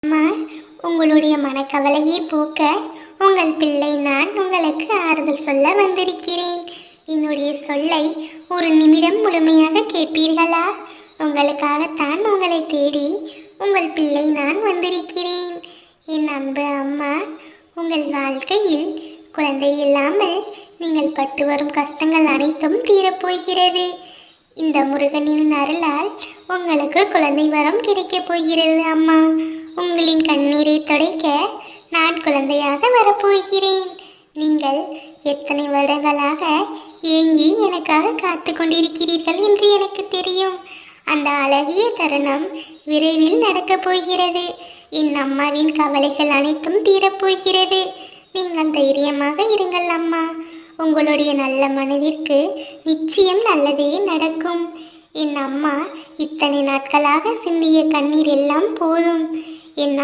அம்மா, உங்களுடைய மனக்கவலையை போக்க உங்கள் பிள்ளை நான் உங்களுக்கு ஆறுதல் சொல்ல வந்திருக்கிறேன். என்னுடைய சொல்லை ஒரு நிமிடம் முழுமையாக கேட்பீர்களா? உங்களுக்காகத்தான் உங்களை தேடி உங்கள் பிள்ளை நான் வந்திருக்கிறேன். என் அன்பு அம்மா, உங்கள் வாழ்க்கையில் குழந்தை இல்லாமல் நீங்கள் பட்டு வரும் கஷ்டங்கள் அனைத்தும் தீரப்போகிறது. இந்த முருகனின் அருளால் உங்களுக்கு குழந்தை வரம் கிடைக்கப் போகிறது அம்மா. உங்களின் கண்ணீரை துடைக்க நான் குழந்தையாக வரப்போகிறேன். நீங்கள் எத்தனை வருடங்களாக ஏங்கி எனக்காக காத்து கொண்டிருக்கிறீர்கள் என்று எனக்கு தெரியும். அந்த அழகிய தருணம் விரைவில் நடக்கப் போகிறது. என் அம்மாவின் கவலைகள் அனைத்தும் தீரப்போகிறது. நீங்கள் தைரியமாக இருங்கள் அம்மா. உங்களுடைய நல்ல மனதிற்கு நிச்சயம் நல்லதே நடக்கும். என் அம்மா இத்தனை நாட்களாக சிந்திய கண்ணீர் எல்லாம் போதும். என்